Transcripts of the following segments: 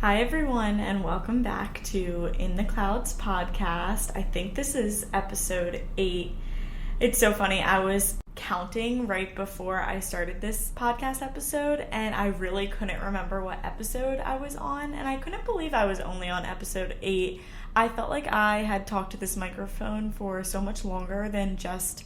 Hi everyone, and welcome back to In the Clouds podcast. I think this is episode 8. It's so funny, I was counting right before I started this podcast episode, and I really couldn't remember what episode I was on, and I couldn't believe I was only on episode 8. I felt like I had talked to this microphone for so much longer than just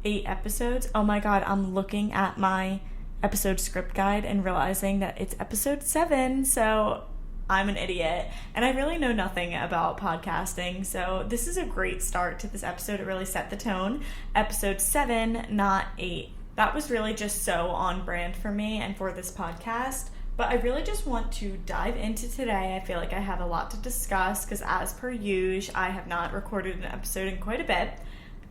8 episodes. Oh my god, I'm looking at my episode script guide and realizing that it's episode 7, so I'm an idiot and I really know nothing about podcasting, so this is a great start to this episode. It really set the tone. Episode 7, not 8. That was really just so on brand for me and for this podcast, but I really just want to dive into today. I feel like I have a lot to discuss because as per usual, I have not recorded an episode in quite a bit.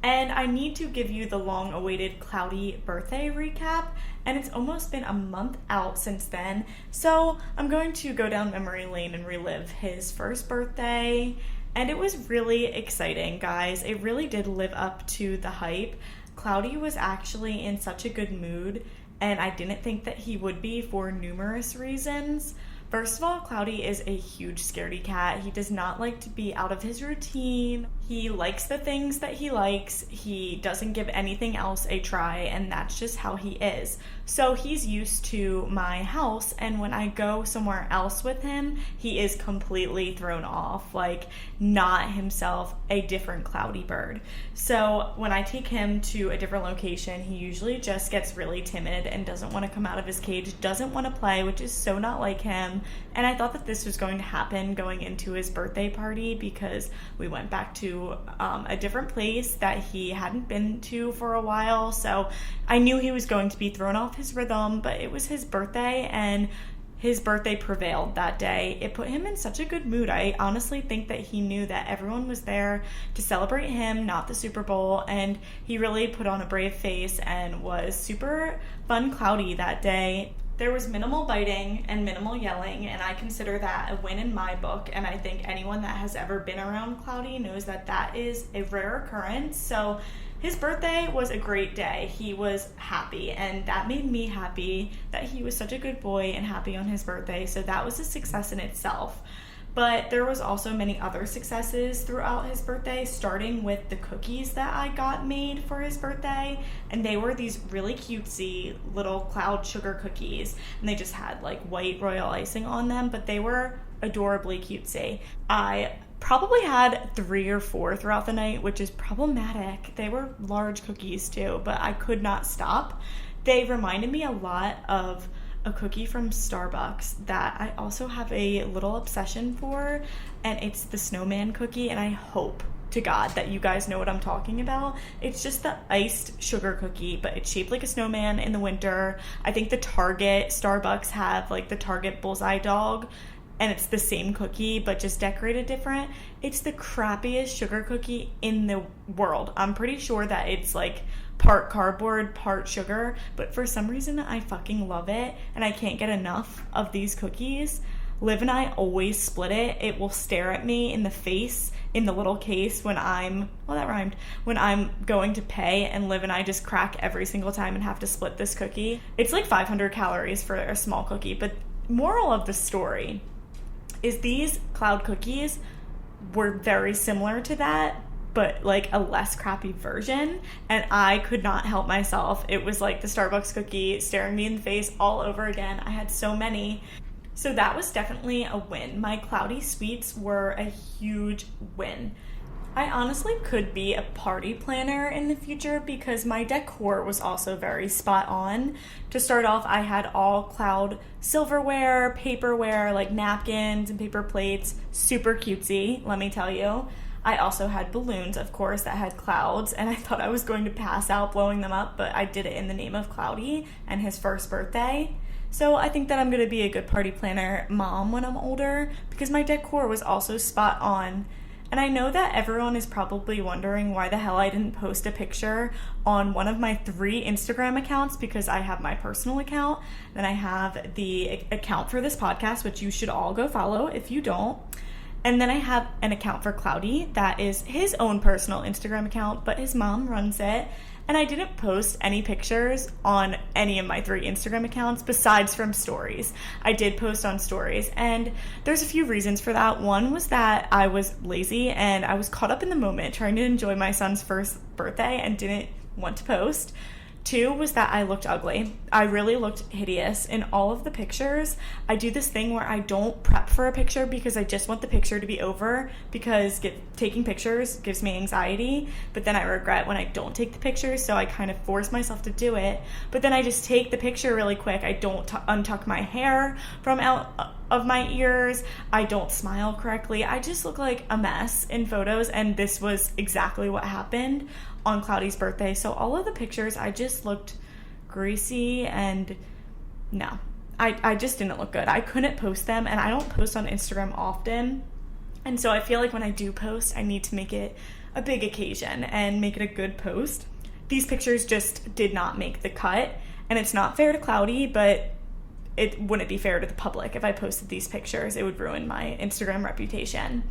And I need to give you the long-awaited Cloudy birthday recap, and it's almost been a month out since then, so I'm going to go down memory lane and relive his first birthday, and it was really exciting, guys. It really did live up to the hype. Cloudy was actually in such a good mood, and I didn't think that he would be for numerous reasons. First of all, Cloudy is a huge scaredy cat. He does not like to be out of his routine. He likes the things that he likes. He doesn't give anything else a try, and that's just how he is. So he's used to my house, and when I go somewhere else with him, he is completely thrown off, like not himself, a different Cloudy bird. So when I take him to a different location, he usually just gets really timid and doesn't want to come out of his cage, doesn't want to play, which is so not like him. And I thought that this was going to happen going into his birthday party because we went back to a different place that he hadn't been to for a while. So I knew he was going to be thrown off his rhythm, but it was his birthday and his birthday prevailed that day. It put him in such a good mood. I honestly think that he knew that everyone was there to celebrate him, not the Super Bowl, and he really put on a brave face and was super fun Cloudy that day. There was minimal biting and minimal yelling, and I consider that a win in my book, and I think anyone that has ever been around Cloudy knows that that is a rare occurrence. So his birthday was a great day. He was happy, and that made me happy that he was such a good boy and happy on his birthday, so that was a success in itself. But there was also many other successes throughout his birthday, starting with the cookies that I got made for his birthday. And they were these really cutesy little cloud sugar cookies. And they just had like white royal icing on them, but they were adorably cutesy. I probably had 3 or 4 throughout the night, which is problematic. They were large cookies too, but I could not stop. They reminded me a lot of a cookie from Starbucks that I also have a little obsession for, and it's the snowman cookie, and I hope to God that you guys know what I'm talking about. It's just the iced sugar cookie, but it's shaped like a snowman in the winter. I think the Target Starbucks have like the Target bullseye dog, and it's the same cookie but just decorated different. It's the crappiest sugar cookie in the world. I'm pretty sure that it's like part cardboard, part sugar, but for some reason I fucking love it, and I can't get enough of these cookies. Liv and I always split it. It will stare at me in the face in the little case when I'm going to pay, and Liv and I just crack every single time and have to split this cookie. It's like 500 calories for a small cookie, but moral of the story is these cloud cookies were very similar to that, but like a less crappy version, and I could not help myself. It was like the Starbucks cookie staring me in the face all over again. I had so many. So that was definitely a win. My Cloudy sweets were a huge win. I honestly could be a party planner in the future because my decor was also very spot on. To start off, I had all cloud silverware, paperware, like napkins and paper plates. Super cutesy, let me tell you. I also had balloons, of course, that had clouds, and I thought I was going to pass out blowing them up, but I did it in the name of Cloudy and his first birthday. So I think that I'm going to be a good party planner mom when I'm older because my decor was also spot on. And I know that everyone is probably wondering why the hell I didn't post a picture on one of my 3 Instagram accounts, because I have my personal account, then I have the account for this podcast, which you should all go follow if you don't. And then I have an account for Cloudy that is his own personal Instagram account, but his mom runs it. And I didn't post any pictures on any of my 3 Instagram accounts besides from stories. I did post on stories, and there's a few reasons for that. One was that I was lazy and I was caught up in the moment trying to enjoy my son's first birthday and didn't want to post. 2 was that I looked ugly. I really looked hideous in all of the pictures. I do this thing where I don't prep for a picture because I just want the picture to be over, because taking pictures gives me anxiety, but then I regret when I don't take the pictures, so I kind of force myself to do it. But then I just take the picture really quick. I don't untuck my hair from out of my ears. I don't smile correctly. I just look like a mess in photos, and this was exactly what happened on Cloudy's birthday. So all of the pictures, I just looked greasy, and no, I just didn't look good. I couldn't post them, and I don't post on Instagram often, and so I feel like when I do post, I need to make it a big occasion and make it a good post. These pictures just did not make the cut, and it's not fair to Cloudy, but it wouldn't be fair to the public if I posted these pictures. It would ruin my Instagram reputation.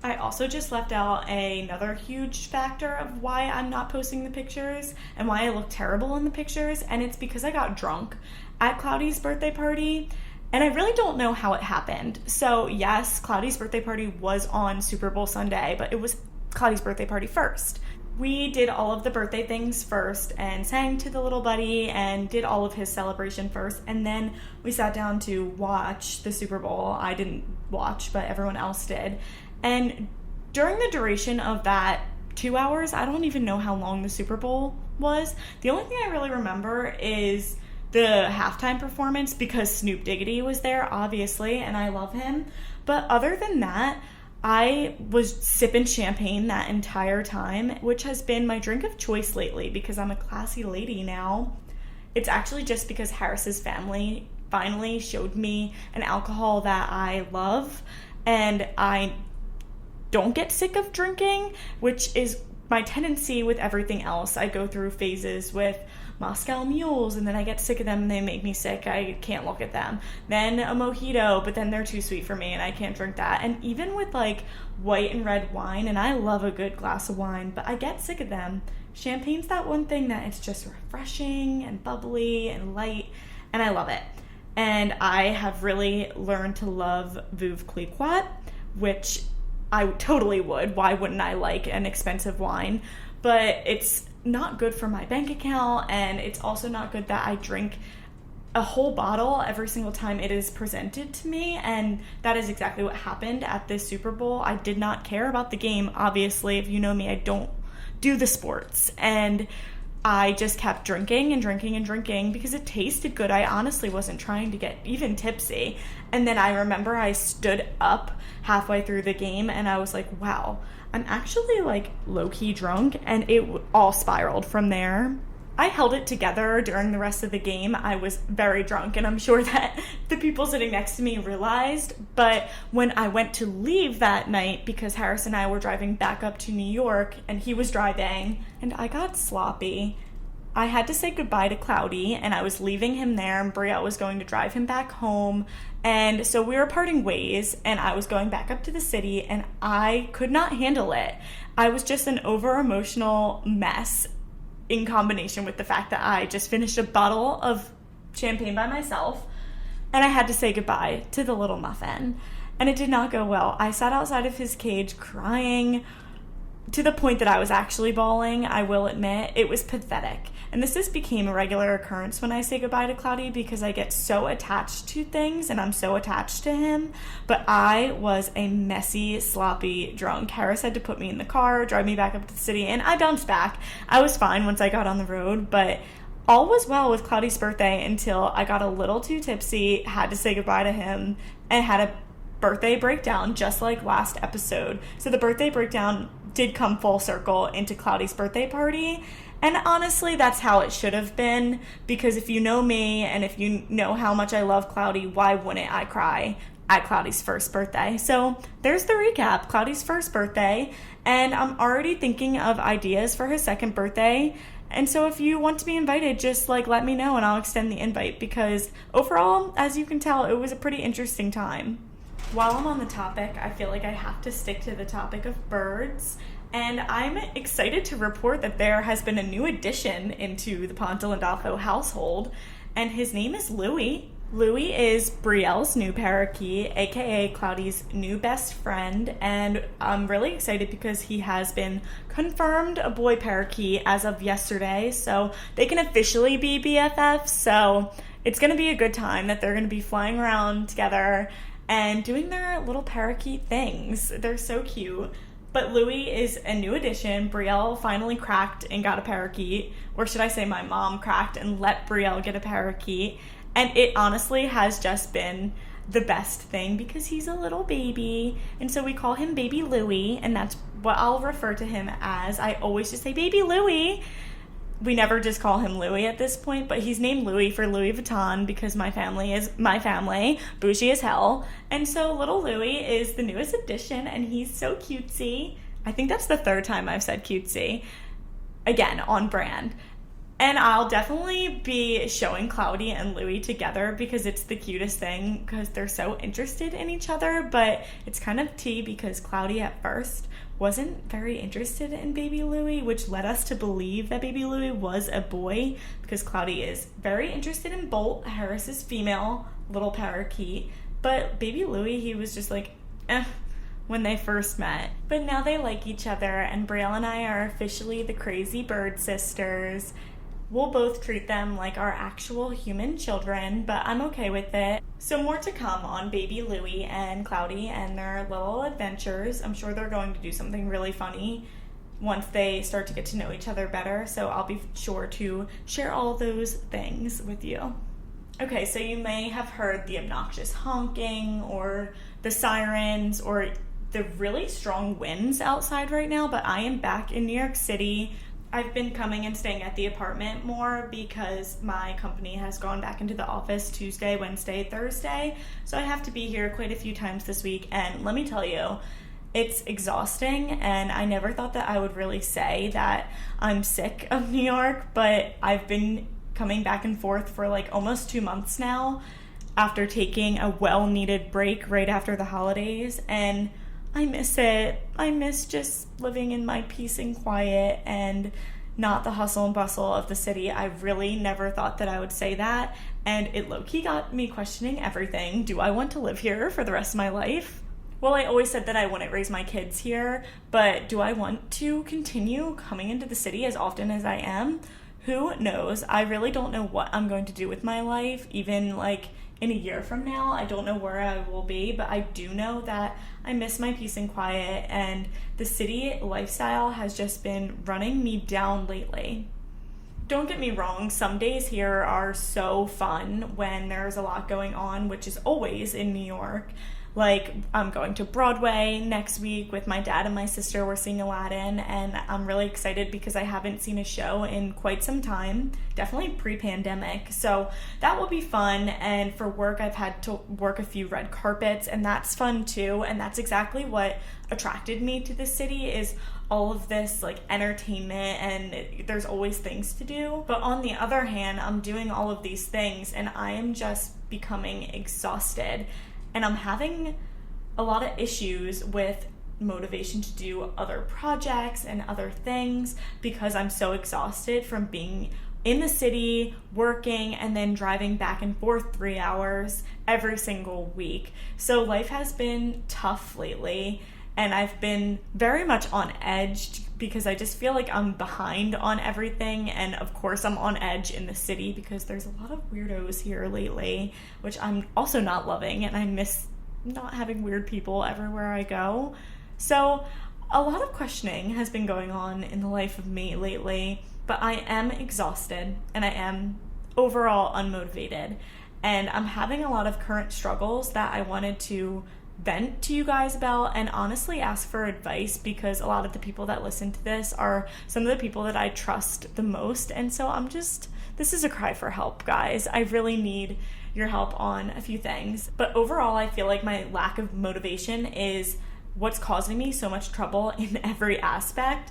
I also just left out another huge factor of why I'm not posting the pictures and why I look terrible in the pictures, and it's because I got drunk at Cloudy's birthday party, and I really don't know how it happened. So yes, Cloudy's birthday party was on Super Bowl Sunday, but it was Cloudy's birthday party first. We did all of the birthday things first and sang to the little buddy and did all of his celebration first, and then we sat down to watch the Super Bowl. I didn't watch, but everyone else did. And during the duration of that 2 hours, I don't even know how long the Super Bowl was. The only thing I really remember is the halftime performance, because Snoop Diggity was there, obviously, and I love him. But other than that, I was sipping champagne that entire time, which has been my drink of choice lately because I'm a classy lady now. It's actually just because Harris's family finally showed me an alcohol that I love, and I don't get sick of drinking, which is my tendency with everything else. I go through phases with Moscow mules, and then I get sick of them and they make me sick. I can't look at them. Then a mojito, but then they're too sweet for me and I can't drink that. And even with like white and red wine, and I love a good glass of wine, but I get sick of them. Champagne's that one thing that it's just refreshing and bubbly and light, and I love it. And I have really learned to love Veuve Clicquot, which I totally would. Why wouldn't I like an expensive wine? But it's not good for my bank account, and it's also not good that I drink a whole bottle every single time it is presented to me, and that is exactly what happened at this Super Bowl. I did not care about the game, obviously. If you know me, I don't do the sports, and I just kept drinking and drinking and drinking because it tasted good. I honestly wasn't trying to get even tipsy. And then I remember I stood up halfway through the game and I was like, wow, I'm actually like low-key drunk, and it all spiraled from there. I held it together during the rest of the game. I was very drunk, and I'm sure that the people sitting next to me realized. But when I went to leave that night, because Harris and I were driving back up to New York, and he was driving, and I got sloppy, I had to say goodbye to Cloudy, and I was leaving him there, and Brielle was going to drive him back home. And so we were parting ways, and I was going back up to the city, and I could not handle it. I was just an over-emotional mess, in combination with the fact that I just finished a bottle of champagne by myself, and I had to say goodbye to the little muffin, and it did not go well. I sat outside of his cage crying to the point that I was actually bawling, I will admit. It was pathetic, and this became a regular occurrence when I say goodbye to Cloudy because I get so attached to things, and I'm so attached to him. But I was a messy, sloppy drunk. Harris had to put me in the car, drive me back up to the city, and I bounced back. I was fine once I got on the road, but all was well with Cloudy's birthday until I got a little too tipsy, had to say goodbye to him, and had a birthday breakdown just like last episode. So the birthday breakdown did come full circle into Cloudy's birthday party, and honestly that's how it should have been, because if you know me and if you know how much I love Cloudy, why wouldn't I cry at Cloudy's first birthday? So there's the recap. Cloudy's first birthday, and I'm already thinking of ideas for his second birthday. And so if you want to be invited, just like let me know and I'll extend the invite, because overall, as you can tell, it was a pretty interesting time. while I'm on the topic, I feel like I have to stick to the topic of birds. And I'm excited to report that there has been a new addition into the Ponte Landolfo household, and his name is Louie. Louie is Brielle's new parakeet, aka Cloudy's new best friend, and I'm really excited because he has been confirmed a boy parakeet as of yesterday, so they can officially be BFFs, so it's going to be a good time that they're going to be flying around together and doing their little parakeet things. They're so cute. But Louie is a new addition. Brielle finally cracked and got a parakeet, or should I say my mom cracked and let Brielle get a parakeet. And it honestly has just been the best thing because he's a little baby. And so we call him Baby Louie, and that's what I'll refer to him as. I always just say Baby Louie. We never just call him Louie at this point, but he's named Louie for Louis Vuitton because my family is bougie as hell. And so little Louie is the newest addition, and he's so cutesy. I think that's the third time I've said cutesy. Again, on brand. And I'll definitely be showing Cloudy and Louie together because it's the cutest thing because they're so interested in each other, but it's kind of tea because Cloudy at first wasn't very interested in Baby Louie, which led us to believe that Baby Louie was a boy because Cloudy is very interested in Bolt, Harris's female little parakeet, but Baby Louie, he was just like, when they first met. But now they like each other, and Brielle and I are officially the crazy bird sisters. We'll both treat them like our actual human children, but I'm okay with it. So more to come on Baby Louie and Cloudy and their little adventures. I'm sure they're going to do something really funny once they start to get to know each other better, so I'll be sure to share all those things with you. Okay, so you may have heard the obnoxious honking or the sirens or the really strong winds outside right now, but I am back in New York City. I've been coming and staying at the apartment more because my company has gone back into the office Tuesday, Wednesday, Thursday, so I have to be here quite a few times this week, and let me tell you, it's exhausting, and I never thought that I would really say that I'm sick of New York, but I've been coming back and forth for like almost 2 months now after taking a well-needed break right after the holidays, and I miss it. I miss just living in my peace and quiet and not the hustle and bustle of the city. I really never thought that I would say that, and it low-key got me questioning everything. Do I want to live here for the rest of my life? Well, I always said that I wouldn't raise my kids here, but do I want to continue coming into the city as often as I am? Who knows? I really don't know what I'm going to do with my life, even like in a year from now. I don't know where I will be, but I do know that I miss my peace and quiet, and the city lifestyle has just been running me down lately. Don't get me wrong, some days here are so fun when there's a lot going on, which is always in New York. Like, I'm going to Broadway next week with my dad and my sister. We're seeing Aladdin, and I'm really excited because I haven't seen a show in quite some time, definitely pre-pandemic. So that will be fun, and for work, I've had to work a few red carpets, and that's fun too, and that's exactly what attracted me to the city is all of this like entertainment, and there's always things to do. But on the other hand, I'm doing all of these things, and I am just becoming exhausted. And I'm having a lot of issues with motivation to do other projects and other things because I'm so exhausted from being in the city, working, and then driving back and forth 3 hours every single week. So life has been tough lately, and I've been very much on edge because I just feel like I'm behind on everything, and of course I'm on edge in the city because there's a lot of weirdos here lately, which I'm also not loving, and I miss not having weird people everywhere I go. So a lot of questioning has been going on in the life of me lately, but I am exhausted, and I am overall unmotivated, and I'm having a lot of current struggles that I wanted to vent to you guys about and honestly ask for advice because a lot of the people that listen to this are some of the people that I trust the most, and so this is a cry for help, guys. I really need your help on a few things, but overall I feel like my lack of motivation is what's causing me so much trouble in every aspect.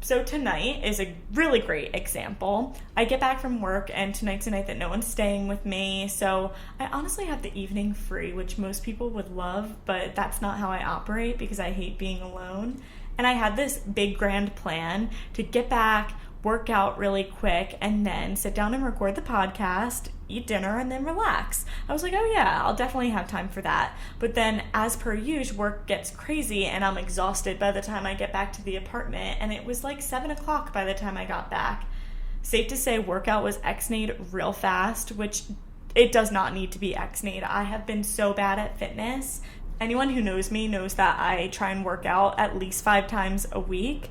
So tonight is a really great example. I get back from work and tonight's a night that no one's staying with me, so I honestly have the evening free, which most people would love, but that's not how I operate because I hate being alone. And I had this big grand plan to get back, work out really quick, and then sit down and record the podcast, eat dinner, and then relax. I was like, oh yeah, I'll definitely have time for that. But then, as per usual, work gets crazy and I'm exhausted by the time I get back to the apartment, and it was like 7 o'clock by the time I got back. Safe to say, workout was ex-nayed real fast, which it does not need to be ex-nayed. I have been so bad at fitness. Anyone who knows me knows that I try and work out at least 5 times a week.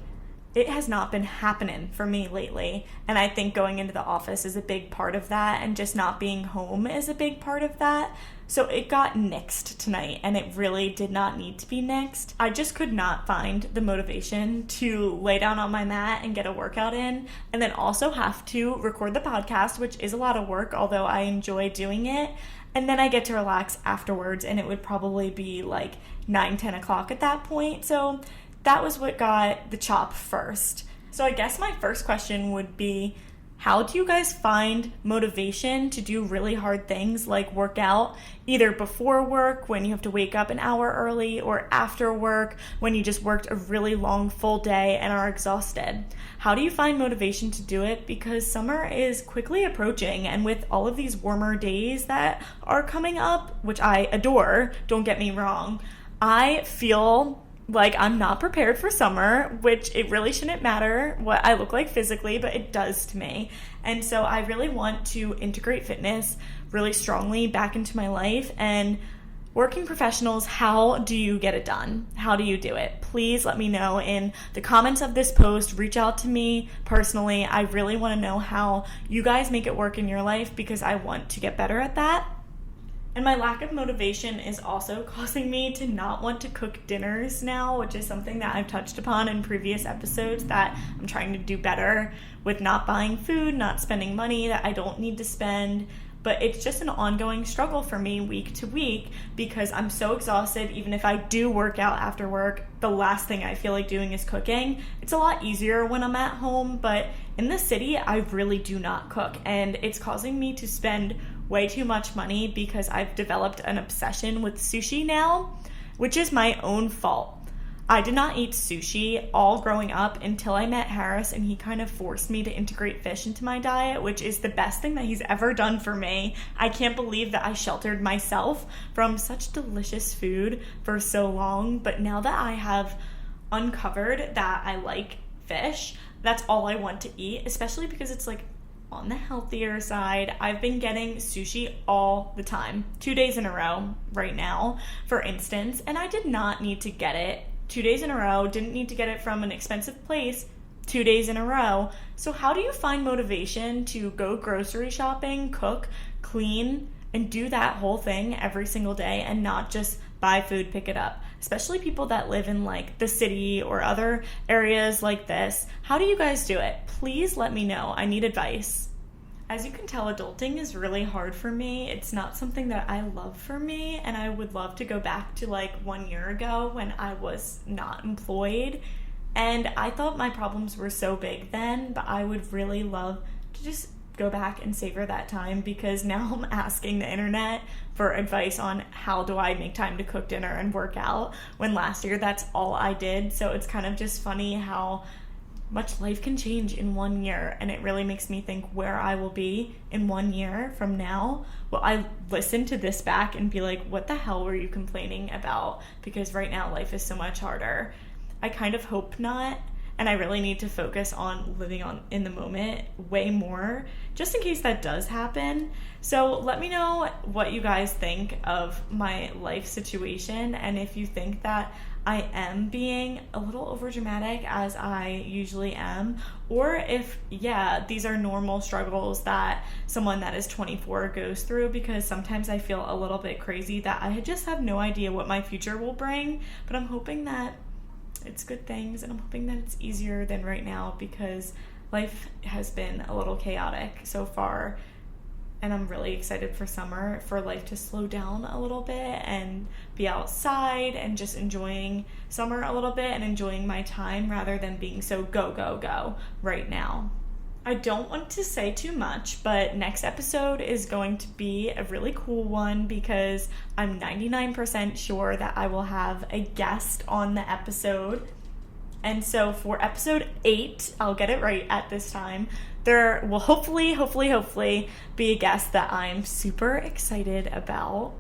It has not been happening for me lately, and I think going into the office is a big part of that, and just not being home is a big part of that. So it got nixed tonight, and it really did not need to be nixed. I just could not find the motivation to lay down on my mat and get a workout in, and then also have to record the podcast, which is a lot of work, although I enjoy doing it. And then I get to relax afterwards, and it would probably be like 9-10 o'clock at that point. So that was what got the chop first. So I guess my first question would be, how do you guys find motivation to do really hard things like work out, either before work when you have to wake up an hour early, or after work when you just worked a really long full day and are exhausted? How do you find motivation to do it? Because summer is quickly approaching, and with all of these warmer days that are coming up, which I adore, don't get me wrong, I feel like I'm not prepared for summer, which it really shouldn't matter what I look like physically, but it does to me. And so I really want to integrate fitness really strongly back into my life. And working professionals, how do you get it done? How do you do it? Please let me know in the comments of this post. Reach out to me personally. I really want to know how you guys make it work in your life, because I want to get better at that. And my lack of motivation is also causing me to not want to cook dinners now, which is something that I've touched upon in previous episodes, that I'm trying to do better with not buying food, not spending money that I don't need to spend. But it's just an ongoing struggle for me week to week, because I'm so exhausted. Even if I do work out after work, the last thing I feel like doing is cooking. It's a lot easier when I'm at home, but in the city, I really do not cook. And it's causing me to spend way too much money, because I've developed an obsession with sushi now, which is my own fault. I did not eat sushi all growing up until I met Harris, and he kind of forced me to integrate fish into my diet, which is the best thing that he's ever done for me. I can't believe that I sheltered myself from such delicious food for so long, but now that I have uncovered that I like fish, that's all I want to eat, especially because it's like on the healthier side. I've been getting sushi all the time, 2 days in a row right now, for instance, and I did not need to get it 2 days in a row, didn't need to get it from an expensive place 2 days in a row. So how do you find motivation to go grocery shopping, cook, clean, and do that whole thing every single day, and not just buy food, pick it up? Especially people that live in like the city or other areas like this. How do you guys do it? Please let me know. I need advice. As you can tell, adulting is really hard for me. It's not something that I love for me, and I would love to go back to like 1 year ago when I was not employed. And I thought my problems were so big then, but I would really love to just go back and savor that time, because now I'm asking the internet for advice on how do I make time to cook dinner and work out, when last year that's all I did. So it's kind of just funny how much life can change in 1 year, and it really makes me think where I will be in 1 year from now. Will I listen to this back and be like, what the hell were you complaining about? Because right now life is so much harder. I kind of hope not, and I really need to focus on living in the moment way more, just in case that does happen. So let me know what you guys think of my life situation, and if you think that I am being a little overdramatic, as I usually am, or if, these are normal struggles that someone that is 24 goes through, because sometimes I feel a little bit crazy that I just have no idea what my future will bring, but I'm hoping that it's good things, and I'm hoping that it's easier than right now, because life has been a little chaotic so far. and I'm really excited for summer, for life to slow down a little bit and be outside and just enjoying summer a little bit and enjoying my time rather than being so go, go, go right now. I don't want to say too much, but next episode is going to be a really cool one because I'm 99% sure that I will have a guest on the episode. And so for episode 8, I'll get it right at this time, there will hopefully be a guest that I'm super excited about.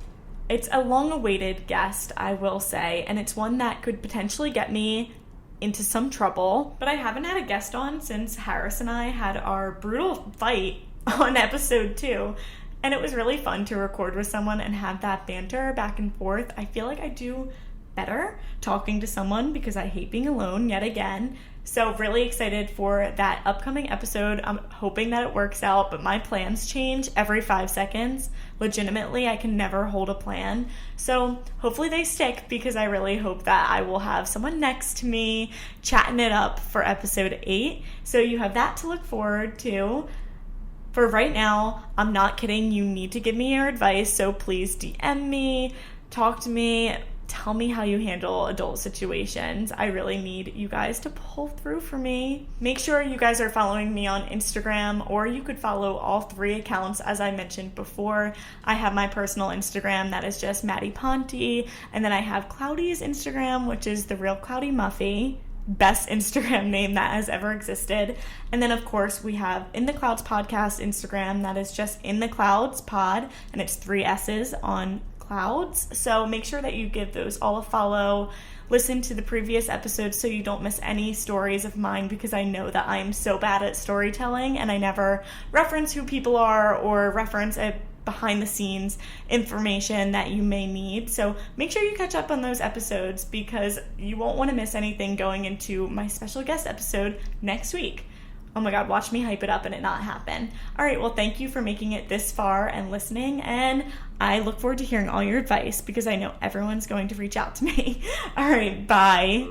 It's a long-awaited guest, I will say, and it's one that could potentially get me into some trouble. But I haven't had a guest on since Harris and I had our brutal fight on episode 2. And it was really fun to record with someone and have that banter back and forth. I feel like I do better talking to someone because I hate being alone yet again. So really excited for that upcoming episode. I'm hoping that it works out, but my plans change every 5 seconds. Legitimately, I can never hold a plan. So hopefully they stick because I really hope that I will have someone next to me chatting it up for episode 8. So you have that to look forward to. For right now, I'm not kidding. You need to give me your advice. So please DM me, talk to me, tell me how you handle adult situations. I really need you guys to pull through for me. Make sure you guys are following me on Instagram, or you could follow all 3 accounts as I mentioned before. I have my personal Instagram that is just Mattie Ponte, and then I have Cloudy's Instagram, which is The Real Cloudy Muffy. Best Instagram name that has ever existed. And then of course we have In the Clouds Podcast Instagram, that is just In the Clouds Pod, and it's 3 S's on Clouds. So make sure that you give those all a follow. Listen to the previous episodes so you don't miss any stories of mine, because I know that I'm so bad at storytelling and I never reference who people are or reference a behind the scenes information that you may need. So make sure you catch up on those episodes because you won't want to miss anything going into my special guest episode next week. Oh my God, watch me hype it up and it not happen. All right, well, thank you for making it this far and listening, and I look forward to hearing all your advice because I know everyone's going to reach out to me. All right, bye.